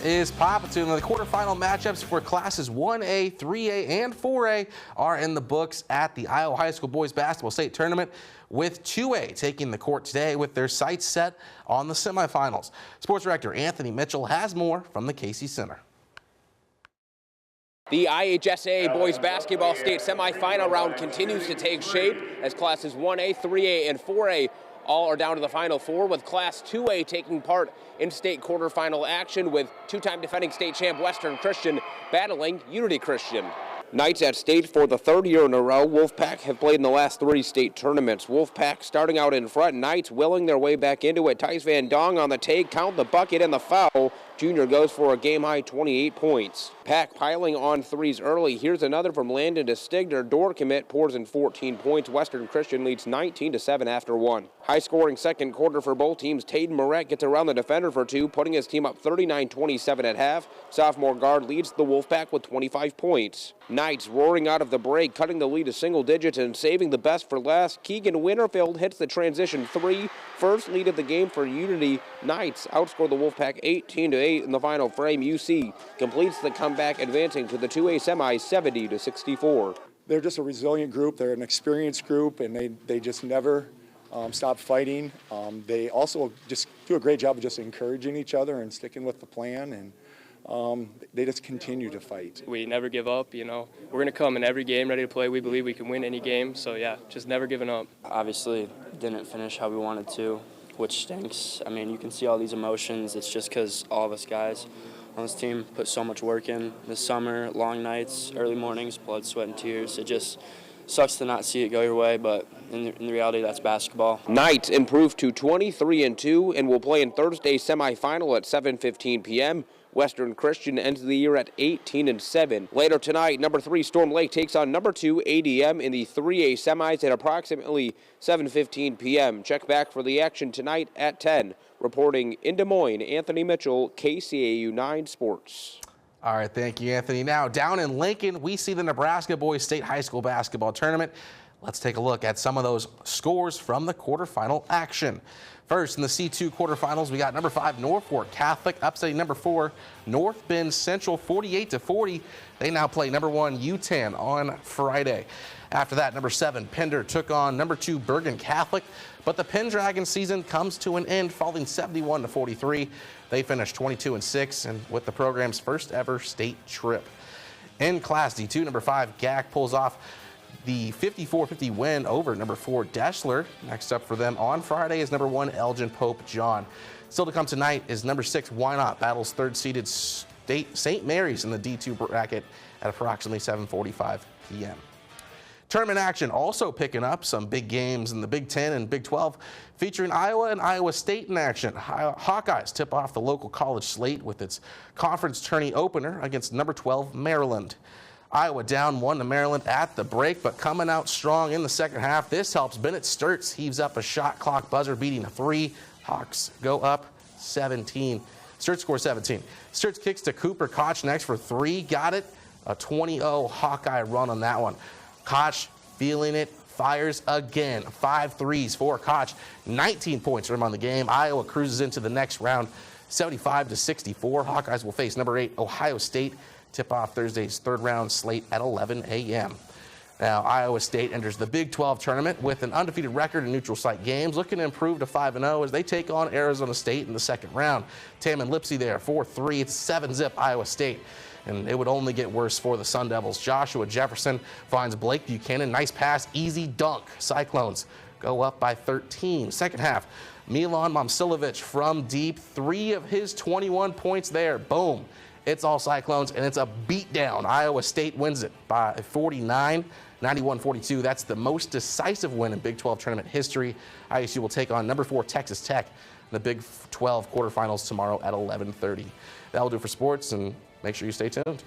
is Popatulen. The quarterfinal matchups for classes 1A, 3A, and 4A are in the books at the Iowa High School Boys Basketball State Tournament, with 2A taking the court today with their sights set on the semifinals. Sports Director Anthony Mitchell has more from the Casey Center. The IHSA Boys Basketball State semifinal round continues to take shape as classes 1A, 3A, and 4A all are down to the Final Four, with Class 2A taking part in state quarterfinal action with two-time defending state champ Western Christian battling Unity Christian. Knights at state for the third year in a row. Wolfpack have played in the last 3 state tournaments. Wolfpack starting out in front, Knights willing their way back into it. Tice Van Dong on the take, count the bucket and the foul. Junior goes for a game-high 28 points. Pack piling on threes early. Here's another from Landon to Stigner. Door commit pours in 14 points. Western Christian leads 19-7 after 1. High-scoring second quarter for both teams. Taden Moret gets around the defender for 2, putting his team up 39-27 at half. Sophomore guard leads the Wolfpack with 25 points. Knights roaring out of the break, cutting the lead to single digits and saving the best for last. Keegan Winterfield hits the transition 3. First lead of the game for Unity. Knights outscore the Wolfpack 18-8 in the final frame. UC completes the comeback, advancing to the 2A semis 70-64. They're just a resilient group. They're an experienced group, and they just never stop fighting. They also just do a great job of just encouraging each other and sticking with the plan, and they just continue to fight. We never give up, you know. We're going to come in every game ready to play. We believe we can win any game, so yeah, just never giving up. Obviously didn't finish how we wanted to, which stinks. I mean, you can see all these emotions. It's just because all of us guys on this team put so much work in this summer, long nights, early mornings, blood, sweat, and tears. It just sucks to not see it go your way, but in reality, that's basketball. Knights improved to 23-2 and will play in Thursday's semifinal at 7:15 p.m. Western Christian ends the year at 18-7. Later tonight, number 3 Storm Lake takes on number 2 ADM in the 3A semis at approximately 7:15 p.m. Check back for the action tonight at 10. Reporting in Des Moines, Anthony Mitchell, KCAU 9 Sports. All right, thank you, Anthony. Now, down in Lincoln, we see the Nebraska Boys State High School Basketball Tournament. Let's take a look at some of those scores from the quarterfinal action. First, in the C2 quarterfinals, we got number 5 Norfolk Catholic upsetting number 4 North Bend Central 48-40. They now play number 1 UTAN on Friday. After that, number 7 Pender took on number 2 Bergen Catholic, but the Pendragon season comes to an end, falling 71-43. They finished 22-6 and with the program's first ever state trip. In Class D2, number 5 GAC pulls off the 54-50 win over number 4 Deschler. Next up for them on Friday is number 1 Elgin Pope John. Still to come tonight is number 6 Wynot battles third-seeded St. Mary's in the D2 bracket at approximately 7:45 p.m. Tournament action also picking up some big games in the Big 10 and Big 12, featuring Iowa and Iowa State in action. Hawkeyes tip off the local college slate with its conference tourney opener against number 12 Maryland. Iowa down 1 to Maryland at the break, but coming out strong in the second half. This helps. Bennett Sturts heaves up a shot clock buzzer, beating a 3. Hawks go up 17. Sturts scores 17. Sturts kicks to Cooper Koch next for 3. Got it. A 20-0 Hawkeye run on that one. Koch feeling it, fires again. 5 threes for Koch. 19 points for him on the game. Iowa cruises into the next round, 75-64. Hawkeyes will face number 8 Ohio State. Tip-off Thursday's third round slate at 11 a.m. Now, Iowa State enters the Big 12 tournament with an undefeated record in neutral site games, looking to improve to 5-0 as they take on Arizona State in the second round. Taman Lipsey there, 4-3. It's 7-zip Iowa State. And it would only get worse for the Sun Devils. Joshua Jefferson finds Blake Buchanan. Nice pass, easy dunk. Cyclones go up by 13. Second half, Milan Momcilovic from deep. 3 of his 21 points there. Boom. It's all Cyclones, and it's a beatdown. Iowa State wins it by 49, 91-42. That's the most decisive win in Big 12 tournament history. ISU will take on number 4 Texas Tech in the Big 12 quarterfinals tomorrow at 11:30. That will do it for sports, and make sure you stay tuned.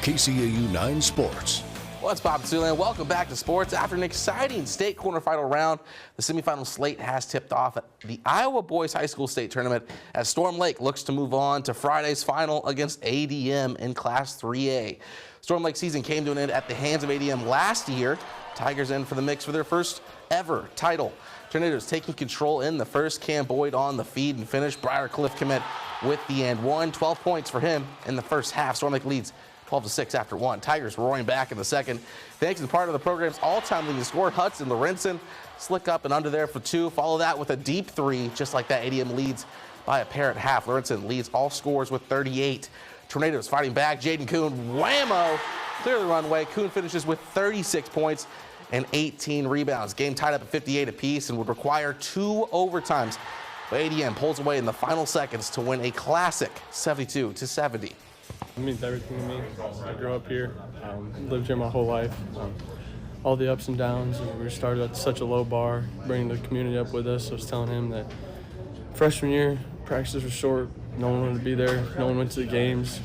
KCAU 9 Sports. What's Popatulen? Welcome back to sports. After an exciting state quarterfinal round, the semifinal slate has tipped off at the Iowa Boys High School State Tournament as Storm Lake looks to move on to Friday's final against ADM in Class 3A. Storm Lake season came to an end at the hands of ADM last year. Tigers in for the mix for their first ever title. Tornadoes taking control in the first. Cam Boyd on the feed and finish. Briarcliff commit with the and one. 12 points for him in the first half. Storm Lake leads 12-6 after one. Tigers roaring back in the second. Thanks to part of the program's all-time leading scorer, Hudson Lorenzen. Slick up and under there for two. Follow that with a deep three. Just like that, ADM leads by a pair at half. Lorenzen leads all scores with 38. Tornadoes fighting back. Jaden Kuhn, whammo, clear the runway. Kuhn finishes with 36 points and 18 rebounds. Game tied up at 58 apiece and would require 2 overtimes. But ADM pulls away in the final seconds to win a classic 72-70. It means everything to me. I grew up here, lived here my whole life. All the ups and downs, and we started at such a low bar, bringing the community up with us. I was telling him that freshman year, practices were short. No one wanted to be there. No one went to the games.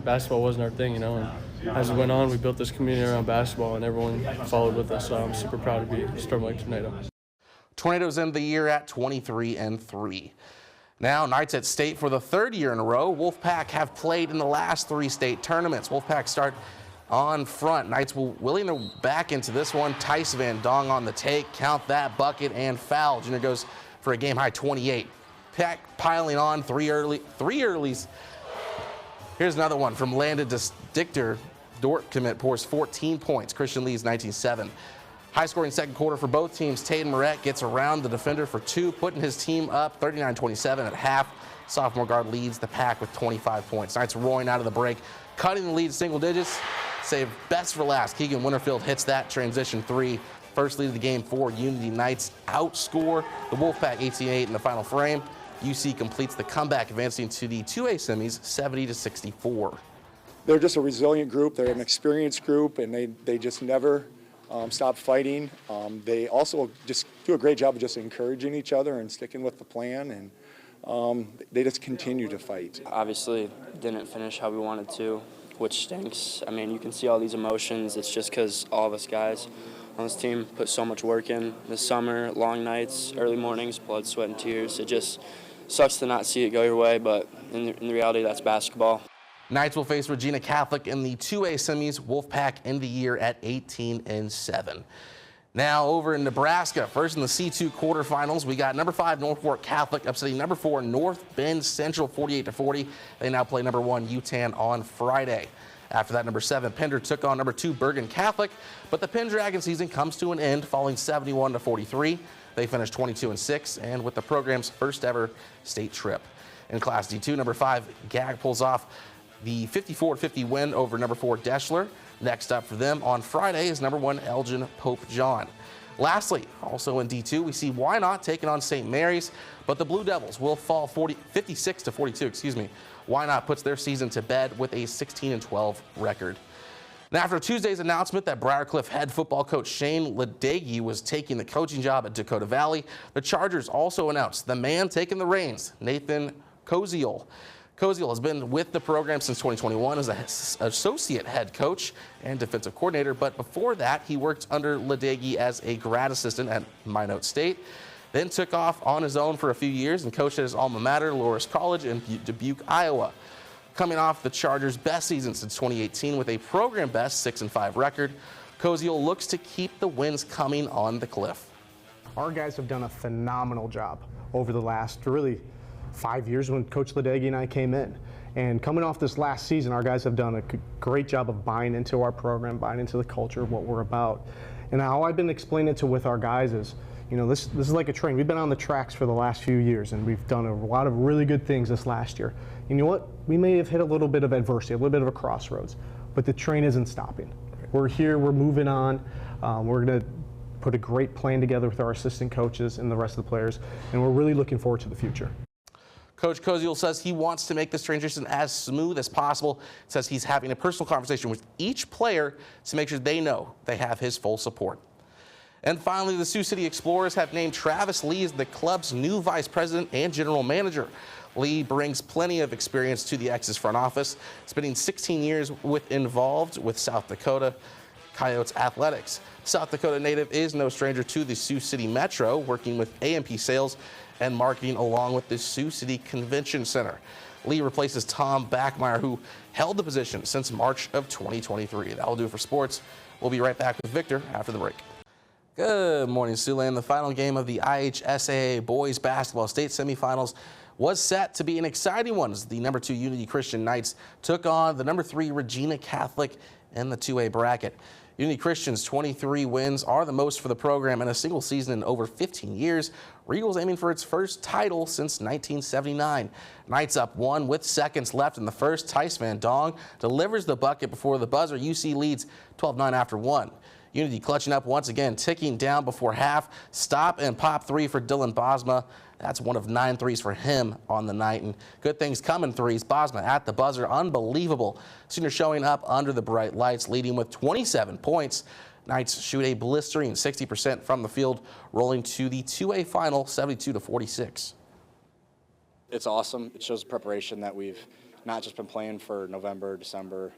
Basketball wasn't our thing, And as it went on, we built this community around basketball, and everyone followed with us. So I'm super proud to be a Storm Lake Tornado. Tornadoes end the year at 23-3. Now, Knights at state for the third year in a row. Wolfpack have played in the last 3 state tournaments. Wolfpack start on front. Knights will willing to back into this one. Tice Van Dong on the take. Count that bucket and foul. Junior goes for a game high 28. Pack piling on 3 earlies. Here's another one from Landon Dichter. Dort commit pours 14 points. Christian leads 19-7. High-scoring second quarter for both teams. Tatum Moret gets around the defender for 2, putting his team up 39-27 at half. Sophomore guard leads the pack with 25 points. Knights roaring out of the break, cutting the lead single digits. Save best for last. Keegan Winterfield hits that transition 3. First lead of the game for Unity. Knights outscore the Wolfpack 18-8 in the final frame. UC completes the comeback, advancing to the 2A semis 70-64. They're just a resilient group. They're an experienced group, and they just never stop fighting. They also just do a great job of just encouraging each other and sticking with the plan, and they just continue to fight. Obviously, didn't finish how we wanted to, which stinks. I mean, you can see all these emotions. It's just because all of us guys on this team put so much work in this summer, long nights, early mornings, blood, sweat, and tears. It just sucks to not see it go your way, but in the reality, that's basketball. Knights will face Regina Catholic in the 2A semis. Wolfpack end the year at 18-7. Now over in Nebraska, first in the C2 quarterfinals, we got number 5 Norfolk Catholic upsetting number 4 North Bend Central 48-40. They now play number 1 UTAN on Friday. After that, number 7 Pender took on number 2 Bergen Catholic, but the Pendragon season comes to an end, falling 71-43. They finished 22-6 and with the program's first ever state trip. In Class D2, number 5 GAG pulls off the 54-50 win over number 4 Deschler. Next up for them on Friday is number 1 Elgin Pope John. Lastly, also in D2, we see Wynot taking on St. Mary's, but the Blue Devils will fall 56-42. Wynot puts their season to bed with a 16-12 record. Now, after Tuesday's announcement that Briarcliff head football coach Shane Ledecky was taking the coaching job at Dakota Valley, the Chargers also announced the man taking the reins, Nathan Koziel. Koziel has been with the program since 2021 as an associate head coach and defensive coordinator, but before that, he worked under Ledecky as a grad assistant at Minot State, then took off on his own for a few years and coached at his alma mater, Loras College in Dubuque, Iowa. Coming off the Chargers' best season since 2018 with a program best 6-5 record, Koziel looks to keep the wins coming on the Cliff. Our guys have done a phenomenal job over the last really 5 years when Coach Ledecky and I came in. And coming off this last season, our guys have done a great job of buying into our program, buying into the culture of what we're about. And how I've been explaining it with our guys is, this is like a train. We've been on the tracks for the last few years, and we've done a lot of really good things this last year. And you know what? We may have hit a little bit of adversity, a little bit of a crossroads, but the train isn't stopping. We're here, we're moving on. We're going to put a great plan together with our assistant coaches and the rest of the players, and we're really looking forward to the future. Coach Koziel says he wants to make this transition as smooth as possible. Says he's having a personal conversation with each player to make sure they know they have his full support. And finally, the Sioux City Explorers have named Travis Lee as the club's new vice president and general manager. Lee brings plenty of experience to the X's front office, spending 16 years involved with South Dakota Coyotes athletics. South Dakota native is no stranger to the Sioux City Metro, working with AMP sales and marketing along with the Sioux City Convention Center. Lee replaces Tom Backmeyer, who held the position since March of 2023. That'll do it for sports. We'll be right back with Victor after the break. Good morning, Siouxland. The final game of the IHSAA Boys Basketball State Semifinals was set to be an exciting one as the number 2 Unity Christian Knights took on the number 3 Regina Catholic in the 2A bracket. Unity Christian's 23 wins are the most for the program in a single season in over 15 years. Regals aiming for its first title since 1979. Knights up 1 with seconds left in the first. Tice Van Dong delivers the bucket before the buzzer. UC leads 12-9 after 1. Unity clutching up once again, ticking down before half. Stop and pop 3 for Dylan Bosma. That's one of 9 threes for him on the night. And good things coming threes. Bosma at the buzzer, unbelievable. Senior showing up under the bright lights, leading with 27 points. Knights shoot a blistering 60% from the field, rolling to the 2A final, 72-46. It's awesome. It shows preparation that we've not just been playing for November, December.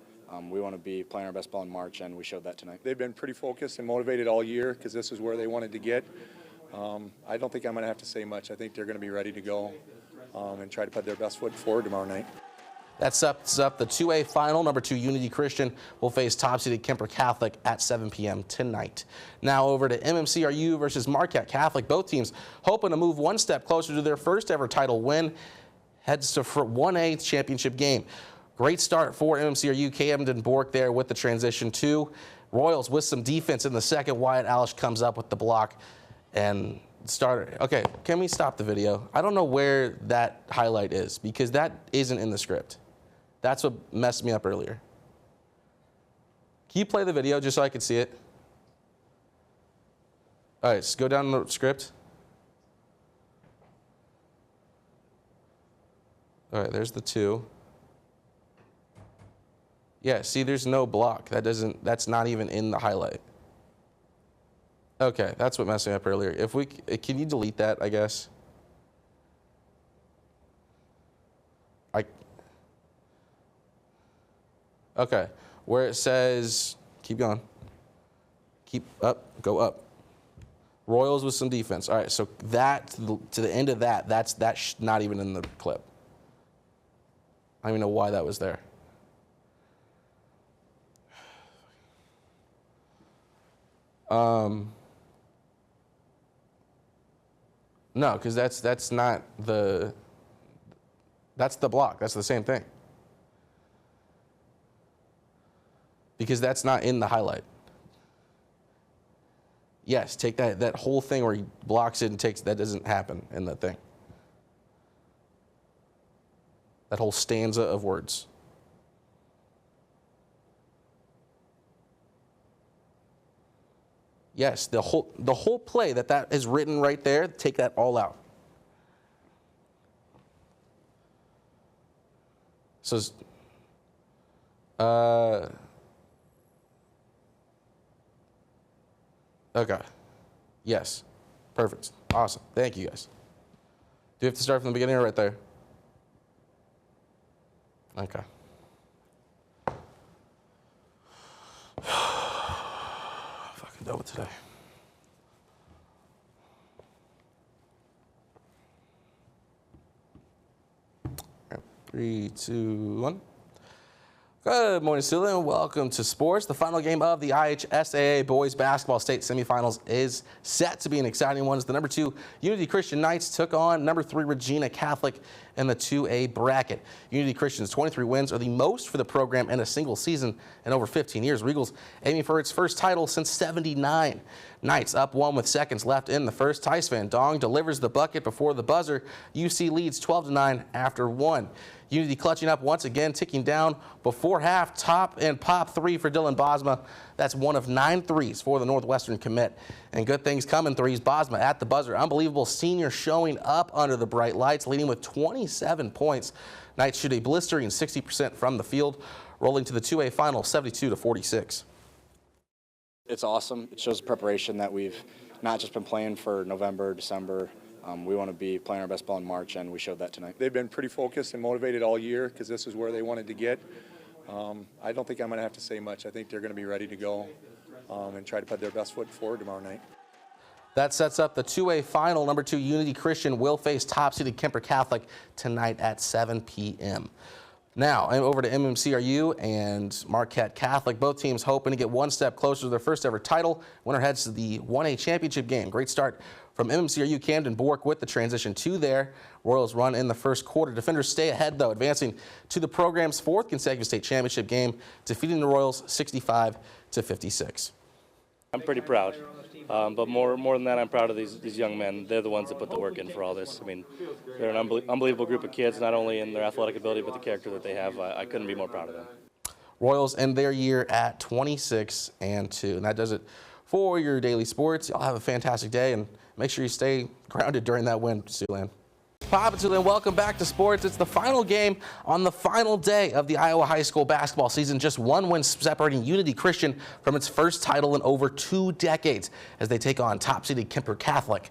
We want to be playing our best ball in March, and we showed that tonight. They've been pretty focused and motivated all year because this is where they wanted to get. I don't think I'm going to have to say much. I think they're going to be ready to go and try to put their best foot forward tomorrow night. That sets up the 2A final. Number 2 Unity Christian will face top-seeded Kemper Catholic at 7 p.m. tonight. Now over to MMCRU versus Marquette Catholic. Both teams hoping to move one step closer to their first ever title win. Heads to 1A championship game. Great start for MMCRU. Camden Bork there with the transition too. Royals with some defense in the second. Wyatt Alish comes up with the block and starter. Okay, can we stop the video? I don't know where that highlight is because that isn't in the script. That's what messed me up earlier. Can you play the video just so I can see it? All right, so go down the script. All right, there's the 2. Yeah, see, there's no block. That's not even in the highlight. Okay, that's what messed me up earlier. Can you delete that, I guess? Okay, where it says, keep going. Keep up, go up. Royals with some defense. All right, so that, to the end of that, that's not even in the clip. I don't even know why that was there. No, because that's not the, that's the block. That's the same thing. Because that's not in the highlight. Yes, take that whole thing where he blocks it and takes, that doesn't happen in the thing. That whole stanza of words. Yes, the whole play that is written right there, take that all out. So, okay. Yes. Perfect. Awesome. Thank you, guys. Do we have to start from the beginning or right there? Okay. Fucking done with today. All right, 3, 2, 1. Good morning, Siouxland. Welcome to sports. The final game of the IHSAA Boys Basketball State Semifinals is set to be an exciting one as the number 2 Unity Christian Knights took on number 3 Regina Catholic in the 2A bracket. Unity Christian's 23 wins are the most for the program in a single season in over 15 years. Regals aiming for its first title since '79. Knights up 1 with seconds left in the first. Tice Van Dong delivers the bucket before the buzzer. UC leads 12-9 after 1. Unity clutching up once again, ticking down before half. Top and pop 3 for Dylan Bosma. That's one of 9 threes for the Northwestern commit. And good things coming threes. Bosma at the buzzer. Unbelievable senior showing up under the bright lights, leading with 27 points. Knights shoot a blistering 60% from the field, rolling to the 2A final, 72-46. It's awesome. It shows preparation that we've not just been playing for November, December. We want to be playing our best ball in March, and we showed that tonight. They've been pretty focused and motivated all year because this is where they wanted to get. I don't think I'm going to have to say much. I think they're going to be ready to go and try to put their best foot forward tomorrow night. That sets up the 2A final. Number 2 Unity Christian will face top-seeded Kemper Catholic tonight at 7 p.m. Now, over to MMCRU and Marquette Catholic. Both teams hoping to get one step closer to their first ever title. Winner heads to the 1A championship game. Great start from MMCRU. Camden Bork with the transition to their Royals run in the first quarter. Defenders stay ahead, though, advancing to the program's 4th consecutive state championship game, defeating the Royals 65-56. I'm pretty proud. But more than that, I'm proud of these young men. They're the ones that put the work in for all this. I mean, they're an unbelievable group of kids, not only in their athletic ability, but the character that they have. I couldn't be more proud of them. Royals end their year at 26-2. And that does it for your daily sports. Y'all have a fantastic day, and make sure you stay grounded during that win, Siouxland. Pop and Siouxland, welcome back to sports. It's the final game on the final day of the Iowa high school basketball season. Just one win separating Unity Christian from its first title in over 2 decades as they take on top-seeded Kemper Catholic.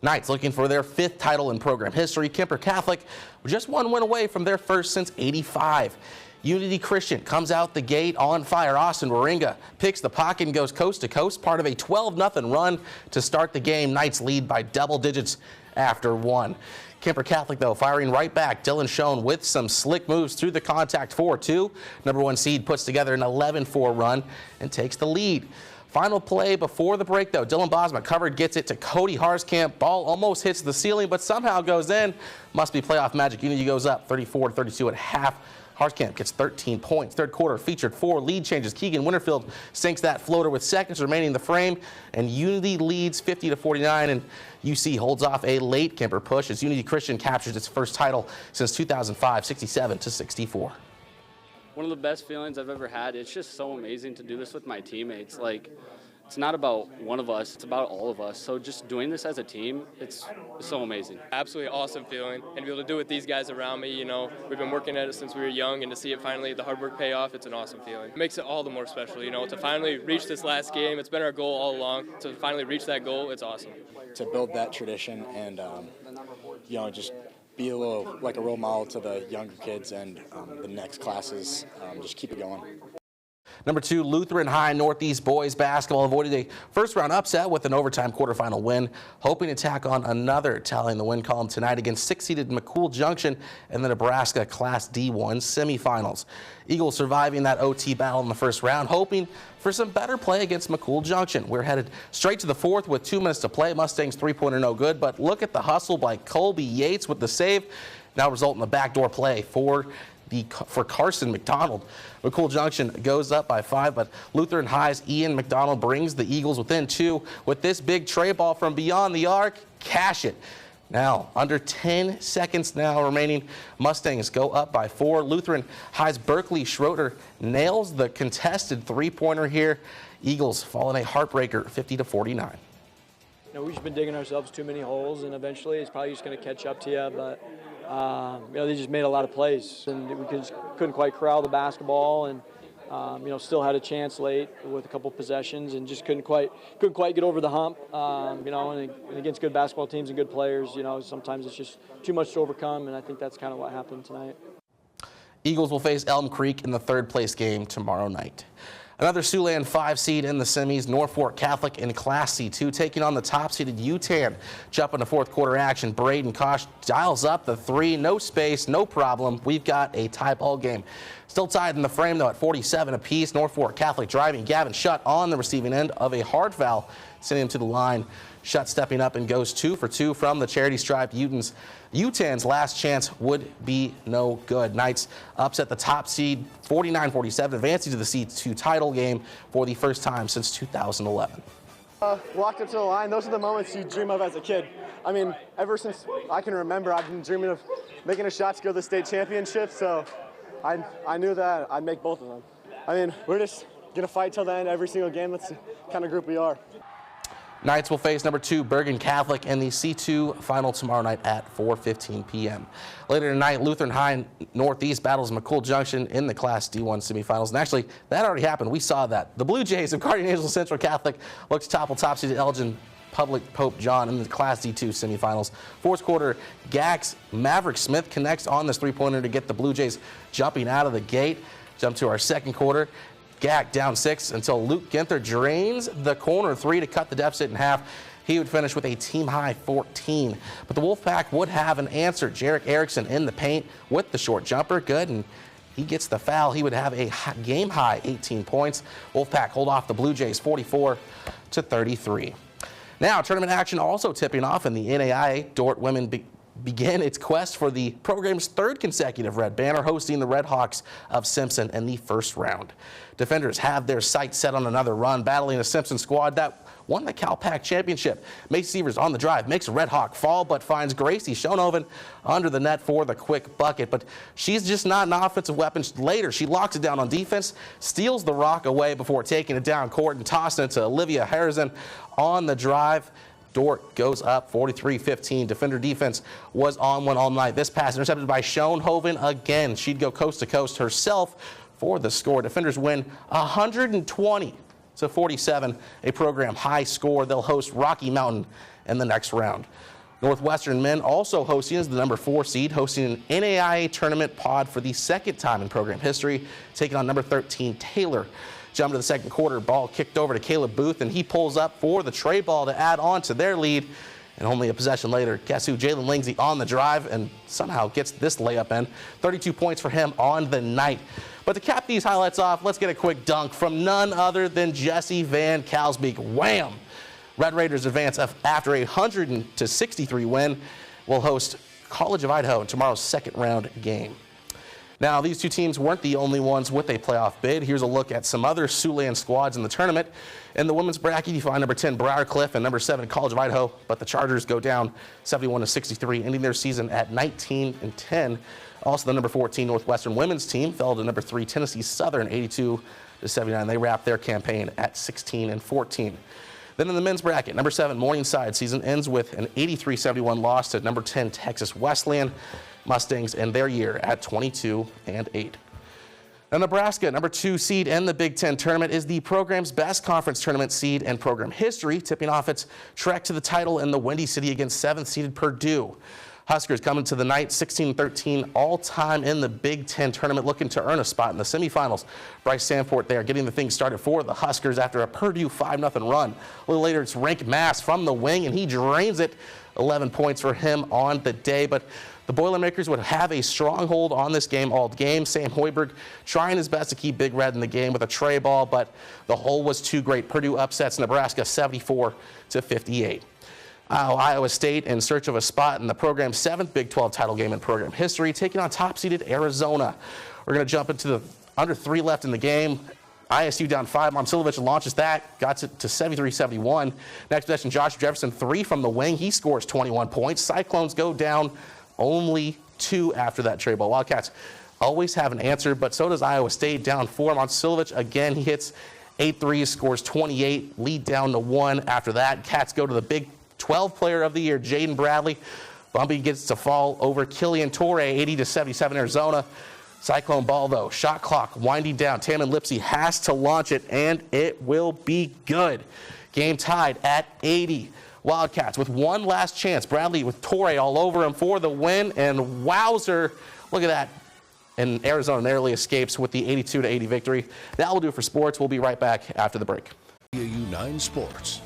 Knights looking for their 5th title in program history. Kemper Catholic just one win away from their first since '85. Unity Christian comes out the gate on fire. Austin Waringa picks the pocket and goes coast to coast, part of a 12-0 run to start the game. Knights lead by double digits after 1. Kemper Catholic, though, firing right back. Dylan Schoen with some slick moves through the contact 4-2. Number 1 seed puts together an 11-4 run and takes the lead. Final play before the break, though. Dylan Bosma covered, gets it to Cody Harskamp. Ball almost hits the ceiling, but somehow goes in. Must be playoff magic. Unity goes up 34-32 at half. Harskamp gets 13 points. Third quarter featured 4 lead changes. Keegan Winterfield sinks that floater with seconds remaining in the frame, and Unity leads 50-49, and UC holds off a late Kemper push as Unity Christian captures its first title since 2005, 67-64. One of the best feelings I've ever had. It's just so amazing to do this with my teammates. Like, it's not about one of us, it's about all of us. So just doing this as a team, it's so amazing. Absolutely awesome feeling, and to be able to do it with these guys around me. You know, we've been working at it since we were young, and to see it finally, the hard work pay off, it's an awesome feeling. It makes it all the more special, you know, to finally reach this last game. It's been our goal all along. To finally reach that goal, it's awesome. To build that tradition and, you know, just be a little like a role model to the younger kids and the next classes, just keep it going. Number 2, Lutheran High Northeast boys basketball avoided a first-round upset with an overtime quarterfinal win, hoping to tack on another tally in the win column tonight against 6-seeded McCool Junction in the Nebraska Class D1 semifinals. Eagles surviving that OT battle in the first round, hoping for some better play against McCool Junction. We're headed straight to the 4th with 2 minutes to play. Mustangs 3-pointer no good, but look at the hustle by Colby Yates with the save. Now result in the backdoor play for Carson McDonald. McCool Junction goes up by 5, but Lutheran High's Ian McDonald brings the Eagles within 2 with this big tray ball from beyond the arc. Cash it. Now, under 10 seconds now remaining, Mustangs go up by 4. Lutheran High's Berkeley Schroeder nails the contested 3-pointer here. Eagles fall in a heartbreaker, 50-49. You know, we've just been digging ourselves too many holes, and eventually it's probably just going to catch up to you, but you know, they just made a lot of plays, and we couldn't quite corral the basketball, and you know, still had a chance late with a couple possessions, and just couldn't quite get over the hump. You know, and against good basketball teams and good players, you know, sometimes it's just too much to overcome, and I think that's kind of what happened tonight. Eagles will face Elm Creek in the 3rd-place game tomorrow night. Another Siouxland 5 seed in the semis, Norfolk Catholic in Class C2, taking on the top-seeded UTAN. Jump into 4th quarter action. Braden Kosh dials up the 3, no space, no problem. We've got a tie ball game. Still tied in the frame, though, at 47 apiece. Norfolk Catholic driving. Gavin Shutt on the receiving end of a hard foul, sending him to the line. Shutt stepping up and goes 2 for 2 from the charity-striped Utahns. UTAN's last chance would be no good. Knights upset the top seed 49-47, advancing to the C2 title game for the first time since 2011. Walked up to the line. Those are the moments you dream of as a kid. I mean, ever since I can remember, I've been dreaming of making a shot to go to the state championship, so I knew that I'd make both of them. I mean, we're just going to fight till the end every single game. That's the kind of group we are. Knights will face number 2 Bergen Catholic in the C2 final tomorrow night at 4:15 p.m. Later tonight, Lutheran High Northeast battles McCool Junction in the Class D1 semifinals. And actually, that already happened. We saw that. The Blue Jays of Guardian Angels Central Catholic look to topple top-seeded Elgin Public Pope John in the Class D2 semifinals. 4th quarter, Gax Maverick Smith connects on this 3-pointer to get the Blue Jays jumping out of the gate. Jump to our 2nd quarter. Gak down 6 until Luke Ginther drains the corner 3 to cut the deficit in half. He would finish with a team-high 14. But the Wolfpack would have an answer. Jarek Erickson in the paint with the short jumper. Good. And he gets the foul, he would have a game-high 18 points. Wolfpack hold off the Blue Jays 44-33. Now, tournament action also tipping off in the NAIA. Dordt women begin its quest for the program's third consecutive red banner, hosting the Red Hawks of Simpson in the first round. Defenders have their sights set on another run, battling a Simpson squad that won the CalPAC championship. Macy Severs on the drive, makes a Red Hawk fall, but finds Gracie Schoenhoven under the net for the quick bucket. But she's just not an offensive weapon. Later, she locks it down on defense, steals the rock away before taking it down court and tossing it to Olivia Harrison on the drive. Dordt goes up 43-15. Defender defense was on one all night. This pass intercepted by Schoenhoven again. She'd go coast to coast herself for the score. Defenders win 120-47, a program high score. They'll host Rocky Mountain in the next round. Northwestern men also hosting as the number 4 seed, hosting an NAIA tournament pod for the second time in program history, taking on number 13 Taylor. Jump to the second quarter, ball kicked over to Caleb Booth, and he pulls up for the tray ball to add on to their lead. And only a possession later, guess who? Jalen Lingsey on the drive and somehow gets this layup in. 32 points for him on the night. But to cap these highlights off, let's get a quick dunk from none other than Jesse Van Kalsbeek. Wham! Red Raiders advance after a 100-63 win. Will host College of Idaho in tomorrow's second round game. Now, these two teams weren't the only ones with a playoff bid. Here's a look at some other Siouxland squads in the tournament. In the women's bracket, you find number 10 Briarcliff and number 7 College of Idaho, but the Chargers go down 71-63, ending their season at 19-10. Also, the number 14 Northwestern women's team fell to number 3 Tennessee Southern 82-79. They wrapped their campaign at 16-14. Then in the men's bracket, number 7 Morningside season ends with an 83-71 loss to number 10 Texas Wesleyan. Mustangs end their year at 22-8. Now, Nebraska, number 2 seed in the Big Ten tournament, is the program's best conference tournament seed in program history, tipping off its trek to the title in the Windy City against 7th-seeded Purdue. Huskers coming to the night 16-13 all-time in the Big Ten tournament, looking to earn a spot in the semifinals. Bryce Sanford there getting the thing started for the Huskers after a Purdue 5-0 run. A little later, it's Rank Mass from the wing, and he drains it. 11 points for him on the day, but the Boilermakers would have a stronghold on this game all game. Sam Hoiberg trying his best to keep Big Red in the game with a tray ball, but the hole was too great. Purdue upsets Nebraska 74-58. Iowa State in search of a spot in the program's 7th Big 12 title game in program history, taking on top-seeded Arizona. We're going to jump into the under 3 left in the game. ISU down 5. Momcilovic launches that, got it to 73-71. Next possession, Josh Jefferson 3 from the wing. He scores 21 points. Cyclones go down only 2 after that tray ball. Wildcats always have an answer, but so does Iowa State, down 4. Momcilovic again, he hits 8 threes, scores 28, lead down to 1 after that. Cats go to the Big 12 Player of the Year, Jaden Bradley. Bumpy gets to fall over Killian Torre, 80-77 Arizona. Cyclone ball, though. Shot clock winding down. Taman Lipsey has to launch it, and it will be good. Game tied at 80. Wildcats with one last chance. Bradley with Torre all over him for the win, and wowzer, look at that. And Arizona narrowly escapes with the 82-80 victory. That will do it for sports. We'll be right back after the break. KCAU 9 Sports.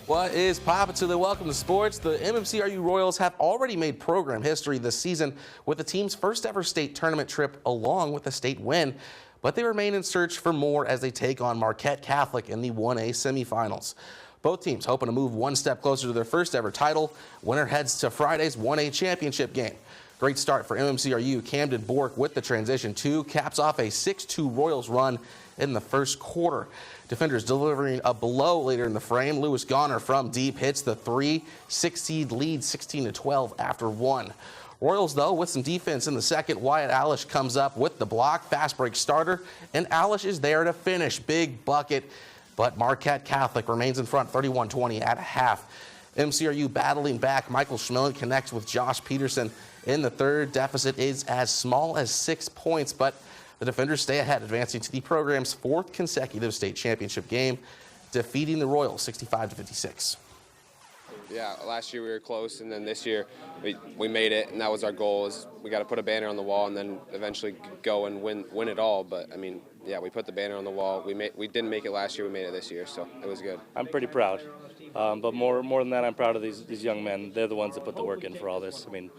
What is poppin' to the welcome to sports? The MMCRU Royals have already made program history this season with the team's first ever state tournament trip along with a state win, but they remain in search for more as they take on Marquette Catholic in the 1A semifinals. Both teams hoping to move one step closer to their first ever title. Winner heads to Friday's 1A championship game. Great start for MMCRU. Camden Bork with the transition 2 caps off a 6-2 Royals run in the first quarter. Defenders delivering a blow later in the frame. Lewis Goner from deep hits the 3. 6-seed lead 16-12 after 1. Royals, though, with some defense in the second. Wyatt Alish comes up with the block. Fast break starter. And Alish is there to finish. Big bucket. But Marquette Catholic remains in front 31-20 at half. MCRU battling back. Michael Schmillen connects with Josh Peterson in the third. Deficit is as small as 6 points, but the defenders stay ahead, advancing to the program's 4th consecutive state championship game, defeating the Royals 65-56. Yeah, last year we were close, and then this year we made it, and that was our goal. Is we got to put a banner on the wall, and then eventually go and win it all. But I mean, yeah, we put the banner on the wall. We didn't make it last year. We made it this year, so it was good. I'm pretty proud. But more than that, I'm proud of these young men. They're the ones that put the work in for all this. I mean,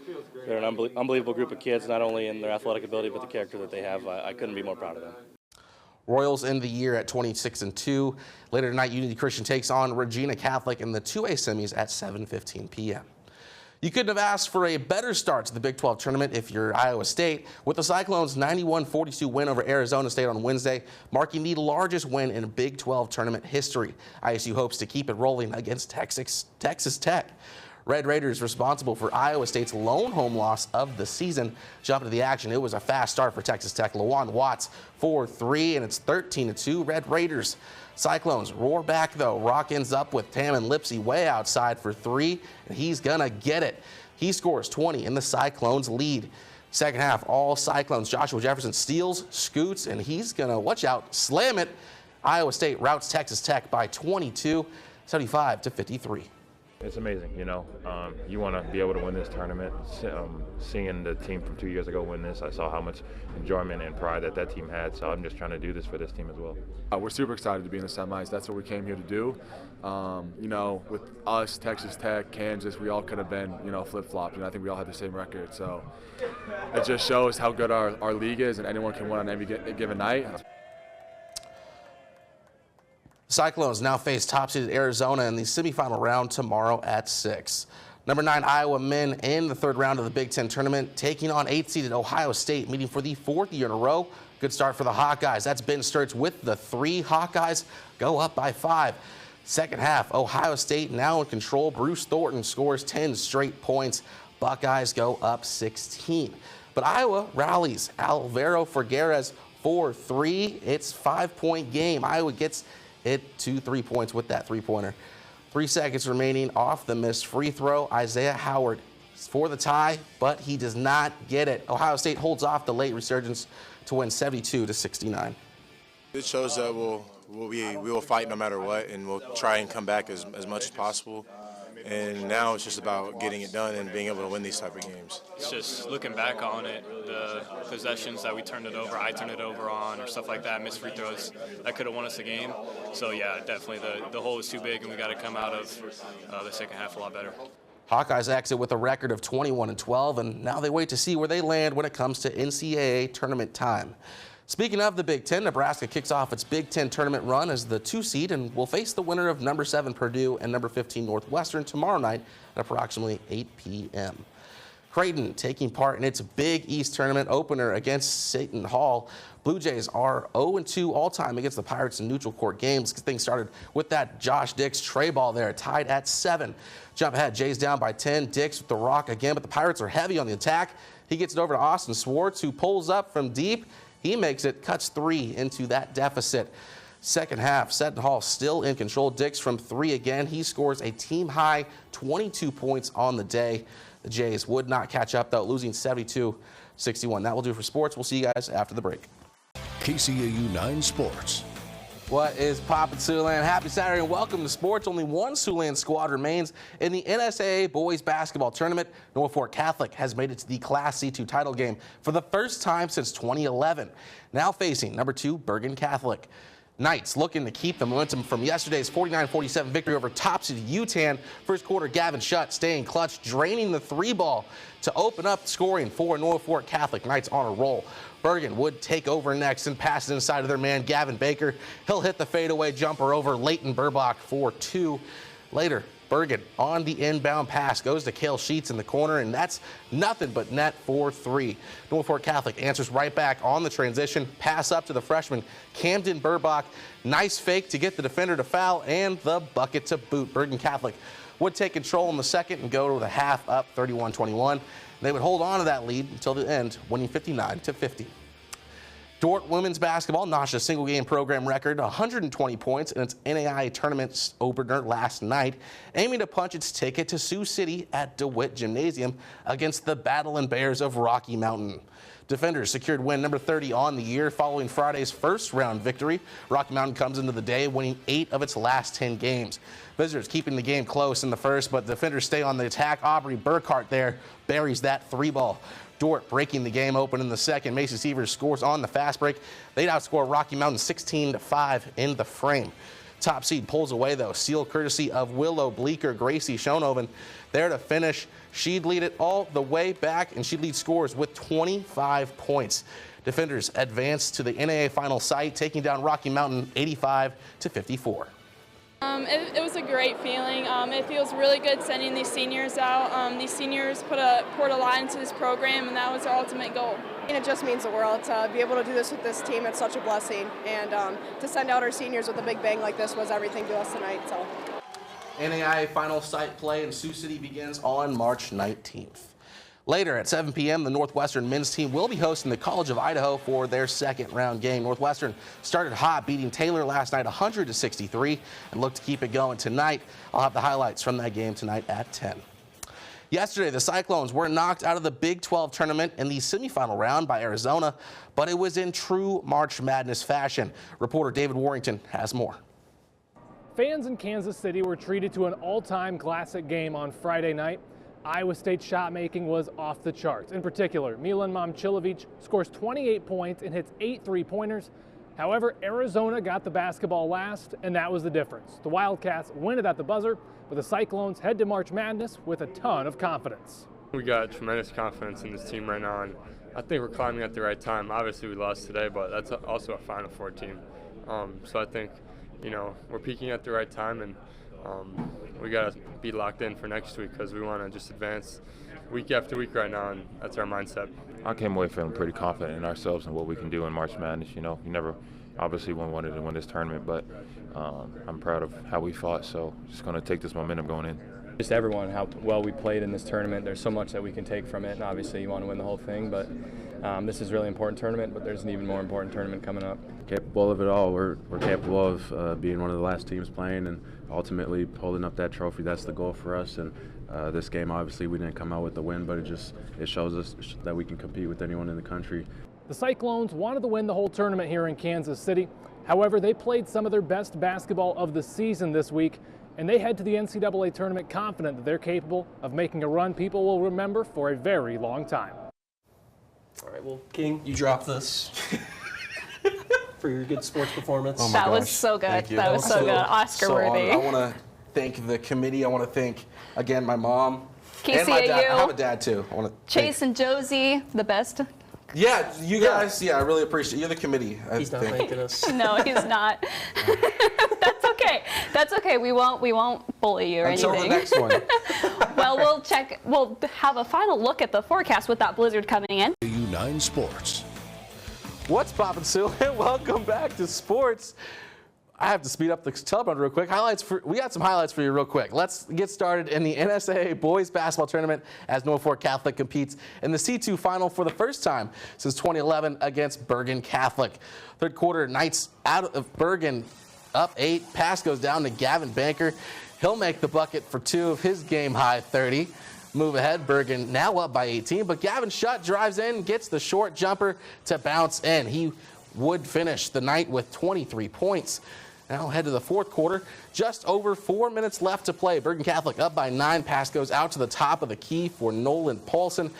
they're an unbelievable group of kids, not only in their athletic ability, but the character that they have. I couldn't be more proud of them. Royals end the year at 26-2. Later tonight, Unity Christian takes on Regina Catholic in the 2A semis at 7:15 p.m. You couldn't have asked for a better start to the Big 12 tournament if you're Iowa State, with the Cyclones' 91-42 win over Arizona State on Wednesday, marking the largest win in Big 12 tournament history. ISU hopes to keep it rolling against Texas Tech. Red Raiders, responsible for Iowa State's lone home loss of the season, jumped into the action. It was a fast start for Texas Tech. Lawan Watts for 3, and it's 13-2 Red Raiders. Cyclones roar back, though. Rock ends up with Tamin Lipsey way outside for 3, and he's going to get it. He scores 20 in the Cyclones lead. Second half, all Cyclones. Joshua Jefferson steals, scoots, and he's going to, watch out, slam it. Iowa State routs Texas Tech by 22, 75-53. It's amazing, you know. You want to be able to win this tournament. Seeing the team from 2 years ago win this, I saw how much enjoyment and pride that team had, so I'm just trying to do this for this team as well. We're super excited to be in the semis. That's what we came here to do. You know, with us, Texas Tech, Kansas, we all could have been, you know, flip-flopped, and I think we all had the same record. So it just shows how good our league is, and anyone can win on every given night. Cyclones now face top-seeded Arizona in the semifinal round tomorrow at 6. Number 9 Iowa men in the third round of the Big Ten tournament, taking on 8th-seeded Ohio State, meeting for the 4th year in a row. Good start for the Hawkeyes. That's Ben Sturts with the 3. Hawkeyes go up by 5. Second half, Ohio State now in control. Bruce Thornton scores 10 straight points. Buckeyes go up 16. But Iowa rallies. Alvaro Figueres for 3. It's 5-point game. Iowa gets it to 3 points with that three-pointer. 3 seconds remaining off the missed free throw. Isaiah Howard for the tie, but he does not get it. Ohio State holds off the late resurgence to win 72-69. It shows that we will fight no matter what, and we'll try and come back as much as possible. And now it's just about getting it done and being able to win these type of games. It's just looking back on it, the possessions that we turned it over, I turned it over on, or stuff like that, missed free throws, that could have won us the game. So yeah, definitely the hole is too big, and we got to come out of the second half a lot better. Hawkeyes exit with a record of 21-12, and now they wait to see where they land when it comes to NCAA tournament time. Speaking of the Big Ten, Nebraska kicks off its Big Ten tournament run as the 2 seed and will face the winner of number 7 Purdue and number 15 Northwestern tomorrow night at approximately 8 p.m. Creighton taking part in its Big East tournament opener against Seton Hall. Blue Jays are 0-2 all-time against the Pirates in neutral court games. Things started with that Josh Dix tray ball there, tied at 7. Jump ahead, Jays down by 10. Dix with the rock again, but the Pirates are heavy on the attack. He gets it over to Austin Swartz, who pulls up from deep. He makes it, cuts 3 into that deficit. Second half, Seton Hall still in control. Dix from 3 again. He scores a team-high 22 points on the day. The Jays would not catch up, though, losing 72-61. That will do for sports. We'll see you guys after the break. KCAU 9 Sports. What is poppin', Siouxland? Happy Saturday and welcome to sports. Only one Siouxland squad remains in the NSAA boys basketball tournament. Norfolk Catholic has made it to the Class C2 title game for the first time since 2011. Now facing number 2 Bergen Catholic. Knights looking to keep the momentum from yesterday's 49-47 victory over top-seeded UTAN. First quarter, Gavin Shutt staying clutch, draining the 3-ball to open up scoring for Norfolk Catholic. Knights on a roll. Bergen would take over next and pass it inside of their man, Gavin Baker. He'll hit the fadeaway jumper over Leighton Burbach for 2. Later, Bergen on the inbound pass goes to Cale Sheets in the corner, and that's nothing but net for 3. Norfolk Catholic answers right back on the transition. Pass up to the freshman, Camden Burbach. Nice fake to get the defender to foul, and the bucket to boot. Bergen Catholic would take control in the second and go to the half up 31-21. They would hold on to that lead until the end, winning 59-50. Dordt women's basketball notched a single-game program record, 120 points in its NAIA tournament opener last night, aiming to punch its ticket to Sioux City at DeWitt Gymnasium against the Battling Bears of Rocky Mountain. Defenders secured win number 30 on the year following Friday's first-round victory. Rocky Mountain comes into the day winning 8 of its last 10 games. Visitors keeping the game close in the first, but defenders stay on the attack. Aubrey Burkhart there buries that 3-ball. Dordt breaking the game open in the second. Macy Sievers scores on the fast break. They'd outscore Rocky Mountain 16-5 in the frame. Top seed pulls away, though. Seal courtesy of Willow Bleeker, Gracie Schoenhoven there to finish. She'd lead it all the way back, and she'd lead scores with 25 points. Defenders advanced to the NAIA final site, taking down Rocky Mountain 85-54. It was a great feeling. It feels really good sending these seniors out. These seniors poured a lot into this program, and that was our ultimate goal. And it just means the world to be able to do this with this team. It's such a blessing, and to send out our seniors with a big bang like this was everything to us tonight. So, NAIA final site play in Sioux City begins on March 19th. Later at 7 p.m., the Northwestern men's team will be hosting the College of Idaho for their second round game. Northwestern started hot, beating Taylor last night 100-63, and look to keep it going tonight. I'll have the highlights from that game tonight at 10. Yesterday, the Cyclones were knocked out of the Big 12 tournament in the semifinal round by Arizona, but it was in true March Madness fashion. Reporter David Warrington has more. Fans in Kansas City were treated to an all-time classic game on Friday night. Iowa State shot making was off the charts. In particular, Milan Momcilovic scores 28 points and hits 8 3-pointers. However, Arizona got the basketball last, and that was the difference. The Wildcats win it at the buzzer, but the Cyclones head to March Madness with a ton of confidence. We got tremendous confidence in this team right now, and I think we're climbing at the right time. Obviously, we lost today, but that's also a Final Four team. So I think, we're peaking at the right time, and we got to be locked in for next week because we want to just advance week after week right now, and that's our mindset. I came away feeling pretty confident in ourselves and what we can do in March Madness. You never obviously wanted to win this tournament, but I'm proud of how we fought, so just going to take this momentum going in. Just everyone, how well we played in this tournament. There's so much that we can take from it, and obviously you want to win the whole thing, but this is a really important tournament, but there's an even more important tournament coming up. Capable of it all. We're capable of being one of the last teams playing and ultimately holding up that trophy. That's the goal for us, and this game obviously we didn't come out with the win, but it shows us that we can compete with anyone in the country. The Cyclones wanted to win the whole tournament here in Kansas City. However, they played some of their best basketball of the season this week, and they head to the NCAA tournament confident that they're capable of making a run people will remember for a very long time. All right, well, King, you dropped this for your good sports performance. Oh my That gosh. was so good. Thank you. That was so good. Oscar worthy. I want to thank the committee. I want to thank, again, my mom. KCAU. And my dad. I have a dad, too. I want to Chase and Josie, the best. Yeah, you guys, I really appreciate it. You're the committee. He's not thanking us. No, he's not. That's okay. That's okay. We won't bully you or Until anything. the next one. Well, we'll have a final look at the forecast with that blizzard coming in. KCAU9 Sports. What's poppin', Sue? Welcome back to sports. I have to speed up the teleprompter real quick. We got some highlights for you real quick. Let's get started in the NSAA boys basketball tournament as Norfolk Catholic competes in the C2 final for the first time since 2011 against Bergen Catholic. Third quarter, Knights out of Bergen up 8. Pass goes down to Gavin Banker. He'll make the bucket for 2 of his game-high 30. Move ahead, Bergen now up by 18, but Gavin Schutt drives in, gets the short jumper to bounce in. He would finish the night with 23 points. Now head to the fourth quarter. Just over 4 minutes left to play. Bergen Catholic up by 9. Pass goes out to the top of the key for Nolan Paulson.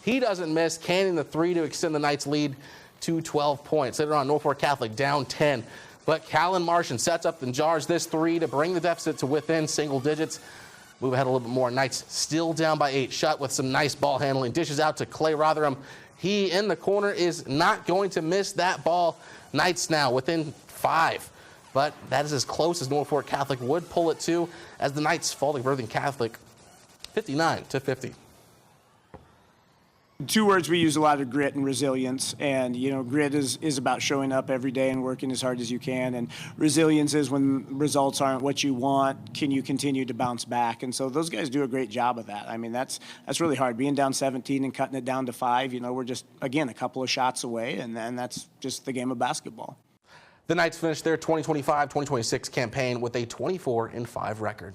He doesn't miss, canning the 3 to extend the Knights' lead to 12 points. Later on, Norfolk Catholic down 10. But Callan Martian sets up and jars this 3 to bring the deficit to within single digits. Move ahead a little bit more. Knights still down by 8. Schutt with some nice ball handling. Dishes out to Clay Rotherham. He in the corner is not going to miss that ball. Knights now within 5. But that is as close as Norfolk Catholic would pull it to as the Knights fall to Bergen Catholic 59-50. 2 words we use a lot are grit and resilience. And, grit is about showing up every day and working as hard as you can. And resilience is when results aren't what you want, can you continue to bounce back? And so those guys do a great job of that. I mean, that's really hard. Being down 17 and cutting it down to 5, we're just, again, a couple of shots away. And then that's just the game of basketball. The Knights finished their 2025-2026 campaign with a 24-5 record.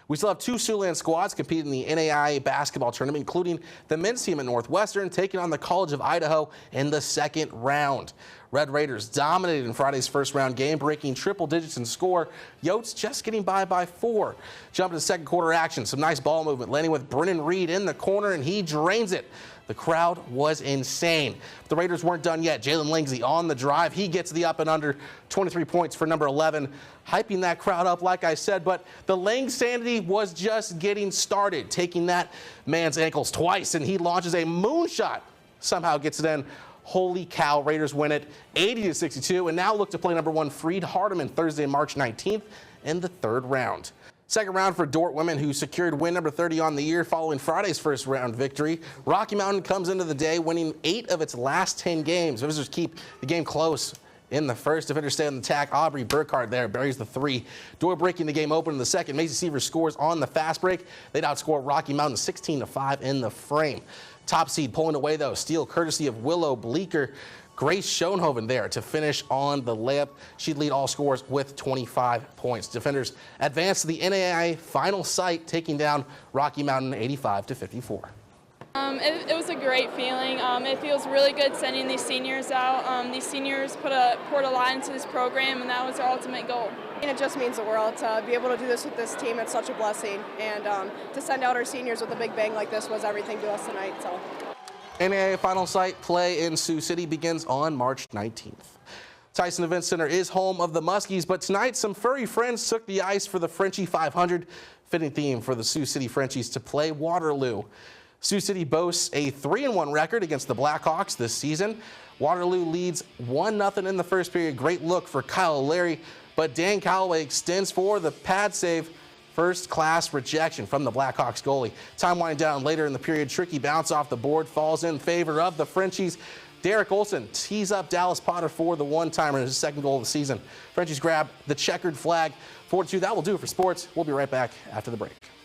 We still have 2 Siouxland squads competing in the NAIA basketball tournament, including the men's team at Northwestern taking on the College of Idaho in the second round. Red Raiders dominated in Friday's first round game, breaking triple digits in score. Yotes just getting by 4. Jump to the second quarter action. Some nice ball movement, landing with Brennan Reed in the corner, and he drains it. The crowd was insane. The Raiders weren't done yet. Jalen Lindsey on the drive. He gets the up and under, 23 points for number 11, hyping that crowd up, like I said. But the Lang sanity was just getting started, taking that man's ankles twice, and he launches a moonshot. Somehow gets it in. Holy cow, Raiders win it 80-62, and now look to play number 1 Freed Hardeman Thursday, March 19th in the 3rd round. Second round for Dordt women, who secured win number 30 on the year following Friday's first round victory. Rocky Mountain comes into the day winning 8 of its last 10 games. Visitors keep the game close in the first. Defenders stay on the attack. Aubrey Burkhardt there buries the 3. Dordt breaking the game open in the second. Macy Seaver scores on the fast break. They'd outscore Rocky Mountain 16-5 in the frame. Top seed pulling away, though. Steal courtesy of Willow Bleecker. Grace Schoenhoven there to finish on the layup. She'd lead all scores with 25 points. Defenders advance to the NAIA final site, taking down Rocky Mountain 85-54. It was a great feeling. It feels really good sending these seniors out. These seniors poured a lot into this program, and that was our ultimate goal. And it just means the world to be able to do this with this team. It's such a blessing, and to send out our seniors with a big bang like this was everything to us tonight. So. NAIA final site play in Sioux City begins on March 19th. Tyson Event Center is home of the Muskies, but tonight some furry friends took the ice for the Frenchie 500. Fitting theme for the Sioux City Frenchies to play Waterloo. Sioux City boasts a 3-1 record against the Blackhawks this season. Waterloo leads 1-0 in the first period. Great look for Kyle O'Leary, but Dan Calloway extends for the pad save. First-class rejection from the Blackhawks goalie. Time winding down later in the period. Tricky bounce off the board falls in favor of the Frenchies. Derek Olson tees up Dallas Potter for the one-timer in his second goal of the season. Frenchies grab the checkered flag. 4-2. That will do it for sports. We'll be right back after the break.